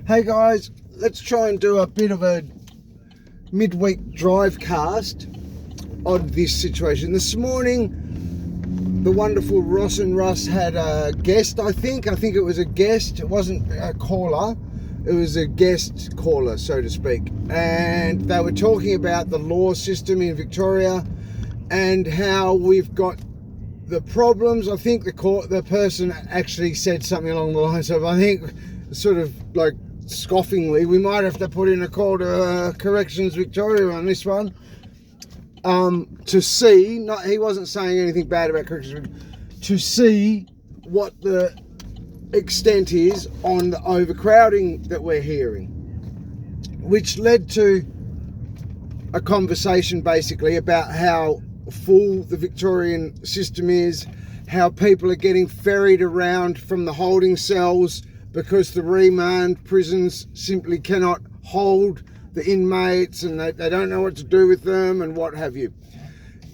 Hey guys, let's try and do a bit of a midweek drive cast on this situation. This morning, the wonderful Ross and Russ had a guest, I think it was a guest. It wasn't a caller, it was a guest caller, so to speak. And they were talking about the law system in Victoria and how we've got the problems. I think the person actually said something along the lines of, I think, sort of like scoffingly, we might have to put in a call to Corrections Victoria on this one, to see, he wasn't saying anything bad about Corrections, to see what the extent is on the overcrowding that we're hearing, which led to a conversation basically about how full the Victorian system is, how people are getting ferried around from the holding cells because the remand prisons simply cannot hold the inmates and they don't know what to do with them and what have you.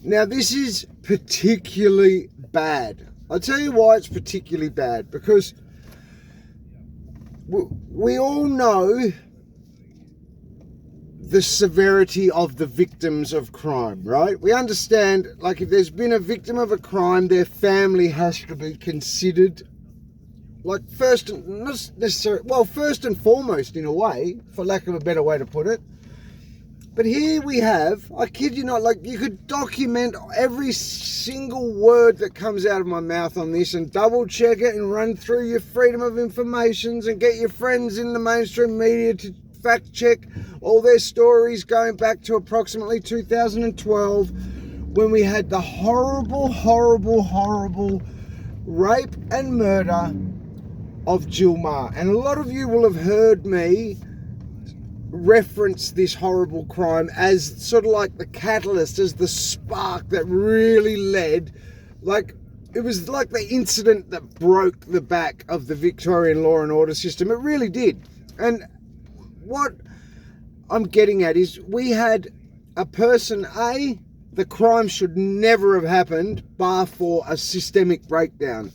Now, this is particularly bad. I'll tell you why it's particularly bad, because we all know the severity of the victims of crime, right? We understand, like, if there's been a victim of a crime, their family has to be considered, like, first and foremost, in a way, for lack of a better way to put it. But here we have, I kid you not, like, you could document every single word that comes out of my mouth on this and double check it and run through your freedom of informations and get your friends in the mainstream media to fact check all their stories going back to approximately 2012, when we had the horrible rape and murder of Jill Maher. And a lot of you will have heard me reference this horrible crime as sort of like the catalyst, as the spark that really led, like, it was like the incident that broke the back of the Victorian law and order system. It really did. And what I'm getting at is, we had a person, the crime should never have happened bar for a systemic breakdown.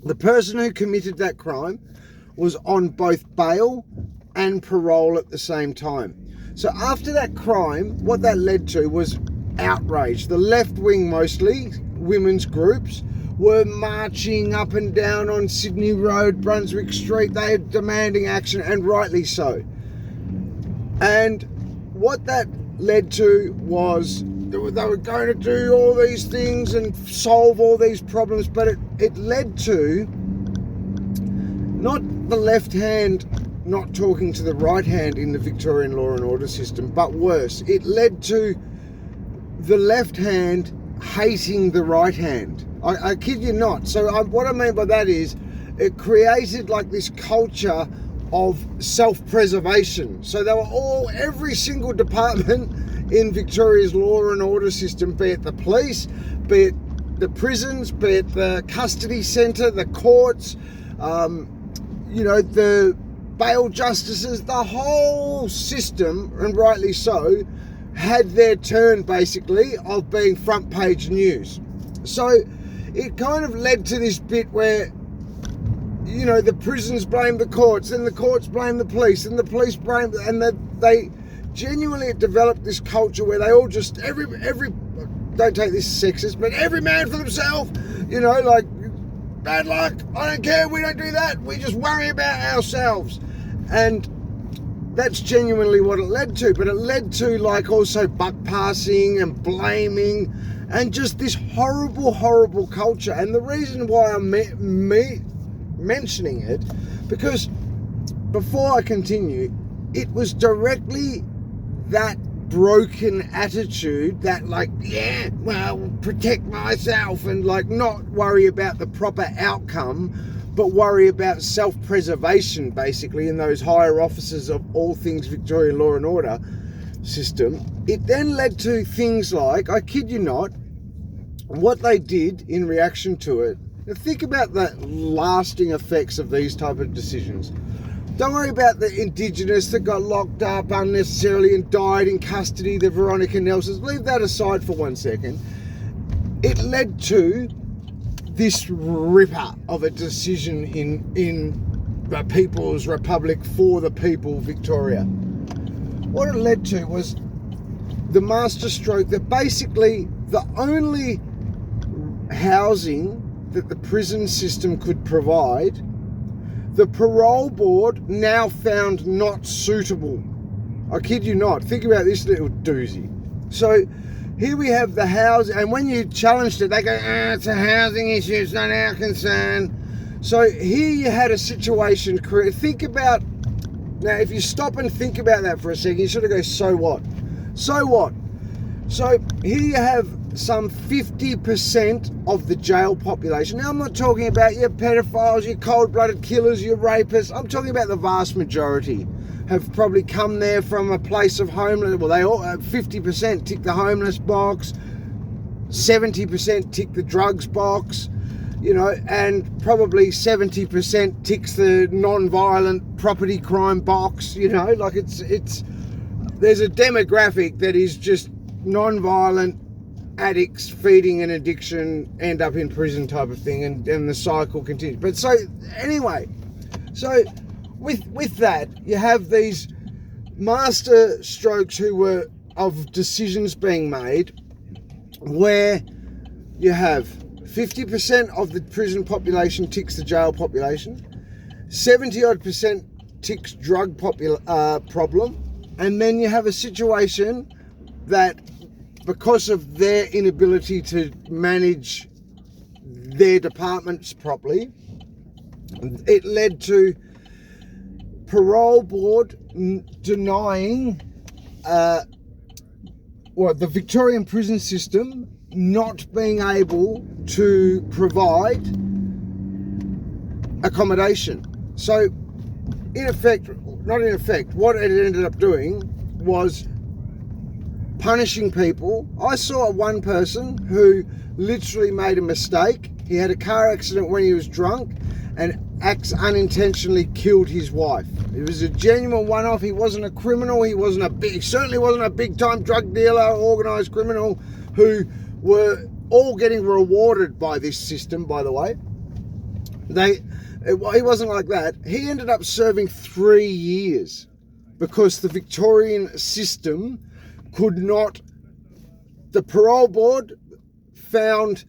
The person who committed that crime was on both bail and parole at the same time. So after that crime, what that led to was outrage. The left wing, mostly women's groups, were marching up and down on Sydney Road, Brunswick Street. They were demanding action, and rightly so. And what that led to was they were going to do all these things and solve all these problems, but it led to not the left hand not talking to the right hand in the Victorian law and order system, but worse, it led to the left hand hating the right hand. I kid you not. So what I mean by that is, it created like this culture of self-preservation. So they were every single department in Victoria's law and order system, be it the police, be it the prisons, be it the custody centre, the courts, the bail justices, the whole system, and rightly so, had their turn basically of being front page news. So it kind of led to this bit where, the prisons blame the courts, then the courts blame the police, and the police blame, and they genuinely developed this culture where they all just, every don't take this sexist, but every man for themselves, like, bad luck, I don't care, we don't do that, we just worry about ourselves. And that's genuinely what it led to. But it led to, like, also buck passing and blaming and just this horrible culture. And the reason why I'm mentioning it, because before I continue, it was directly that broken attitude that, like, protect myself and, like, not worry about the proper outcome, but worry about self-preservation, basically, in those higher officers of all things Victorian law and order system. It then led to things like, I kid you not, what they did in reaction to it. Now think about the lasting effects of these type of decisions. Don't worry about the Indigenous that got locked up unnecessarily and died in custody, the Veronica Nelsons. Leave that aside for 1 second. It led to this ripper of a decision in the People's Republic for the people, Victoria. What it led to was the masterstroke that basically the only housing that the prison system could provide, the parole board now found not suitable. I kid you not. Think about this little doozy. So here we have the house, and when you challenged it, they go, it's a housing issue, it's not our concern. So here you had a situation, think about, now if you stop and think about that for a second, you sort of go, so what? So what? So here you have some 50% of the jail population. Now I'm not talking about your pedophiles, your cold-blooded killers, your rapists. I'm talking about the vast majority have probably come there from a place of homeless. Well, they all 50% tick the homeless box, 70% tick the drugs box, you know, and probably 70% ticks the non-violent property crime box. You know, like it's there's a demographic that is just non-violent addicts feeding an addiction, end up in prison type of thing, and the cycle continues. But so anyway, so with that, you have these master strokes who were of decisions being made where you have 50% of the prison population ticks the jail population, 70-odd% ticks drug problem, and then you have a situation that because of their inability to manage their departments properly, it led to parole board denying the Victorian prison system not being able to provide accommodation. So what it ended up doing was punishing people. I saw one person who literally made a mistake. He had a car accident when he was drunk and unintentionally killed his wife. It was a genuine one-off. He wasn't a criminal. He certainly wasn't a big-time drug dealer, organised criminal, who were all getting rewarded by this system, by the way. He wasn't like that. He ended up serving 3 years because the Victorian system could not, the parole board found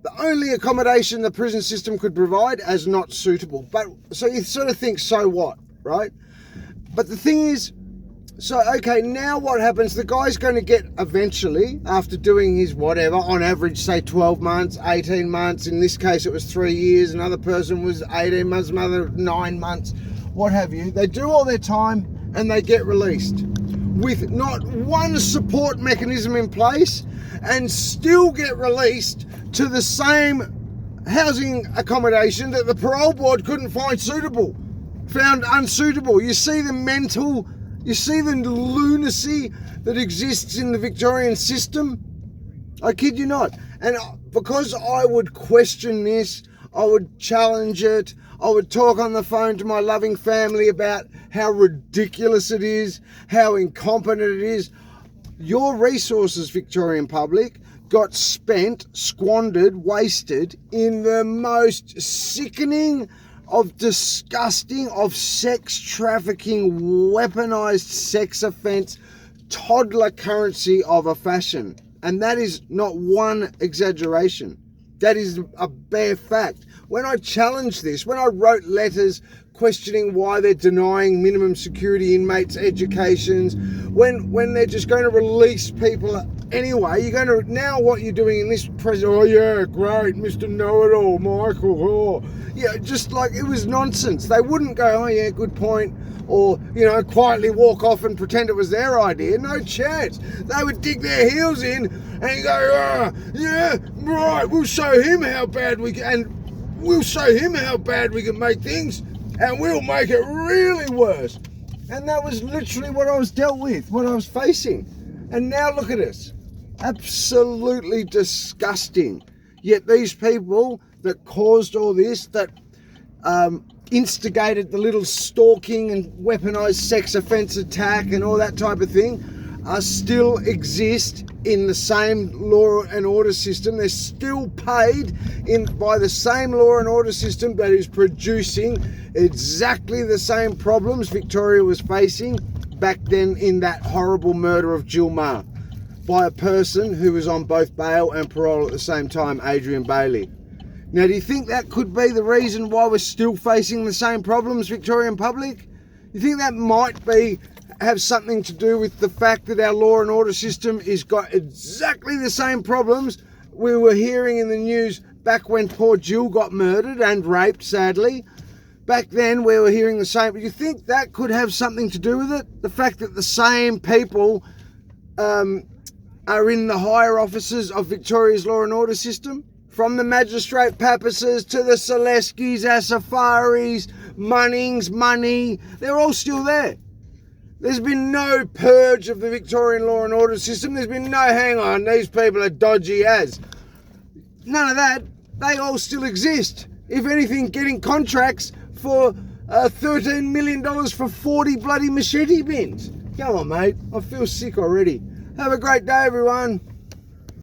the only accommodation the prison system could provide as not suitable. But so you sort of think, so what, right? But the thing is, so okay, now what happens? The guy's going to get eventually, after doing his whatever, on average, say 12 months, 18 months. In this case, it was 3 years. Another person was 18 months, another 9 months, what have you. They do all their time and they get released with not one support mechanism in place, and still get released to the same housing accommodation that the parole board couldn't find suitable, found unsuitable. You see the lunacy that exists in the Victorian system? I kid you not. And because I would question this, I would challenge it, I would talk on the phone to my loving family about how ridiculous it is, how incompetent it is. Your resources, Victorian public, got spent, squandered, wasted in the most sickening of disgusting, of sex trafficking, weaponized sex offense, toddler currency of a fashion. And that is not one exaggeration. That is a bare fact. When I challenged this, when I wrote letters questioning why they're denying minimum security inmates educations, when they're just going to release people anyway, you're going to, now what you're doing in this president, oh yeah, great, Mr. Know-it-all, Michael, oh. Yeah, just like, it was nonsense. They wouldn't go, oh yeah, good point, or, you know, quietly walk off and pretend it was their idea. No chance. They would dig their heels in and go, yeah, right, we'll show him how bad we can, and we'll show him how bad we can make things, and we'll make it really worse. And that was literally what I was dealt with, what I was facing. And now look at us. Absolutely disgusting. Yet these people that caused all this, that instigated the little stalking and weaponized sex offense attack and all that type of thing, still exist in the same law and order system. They're still paid by the same law and order system that is producing exactly the same problems Victoria was facing back then in that horrible murder of Jill Meagher by a person who was on both bail and parole at the same time, Adrian Bailey. Now, do you think that could be the reason why we're still facing the same problems, Victorian public? You think that might have something to do with the fact that our law and order system has got exactly the same problems we were hearing in the news back when poor Jill got murdered and raped, sadly? Back then we were hearing the same. Do you think that could have something to do with it? The fact that the same people are in the higher offices of Victoria's law and order system? From the magistrate Pappases to the Seleskis, our Safaris, Munnings, Money, they're all still there. There's been no purge of the Victorian law and order system. There's been no, hang on, these people are dodgy as. None of that. They all still exist. If anything, getting contracts for $13 million for 40 bloody machete bins. Come on, mate. I feel sick already. Have a great day, everyone.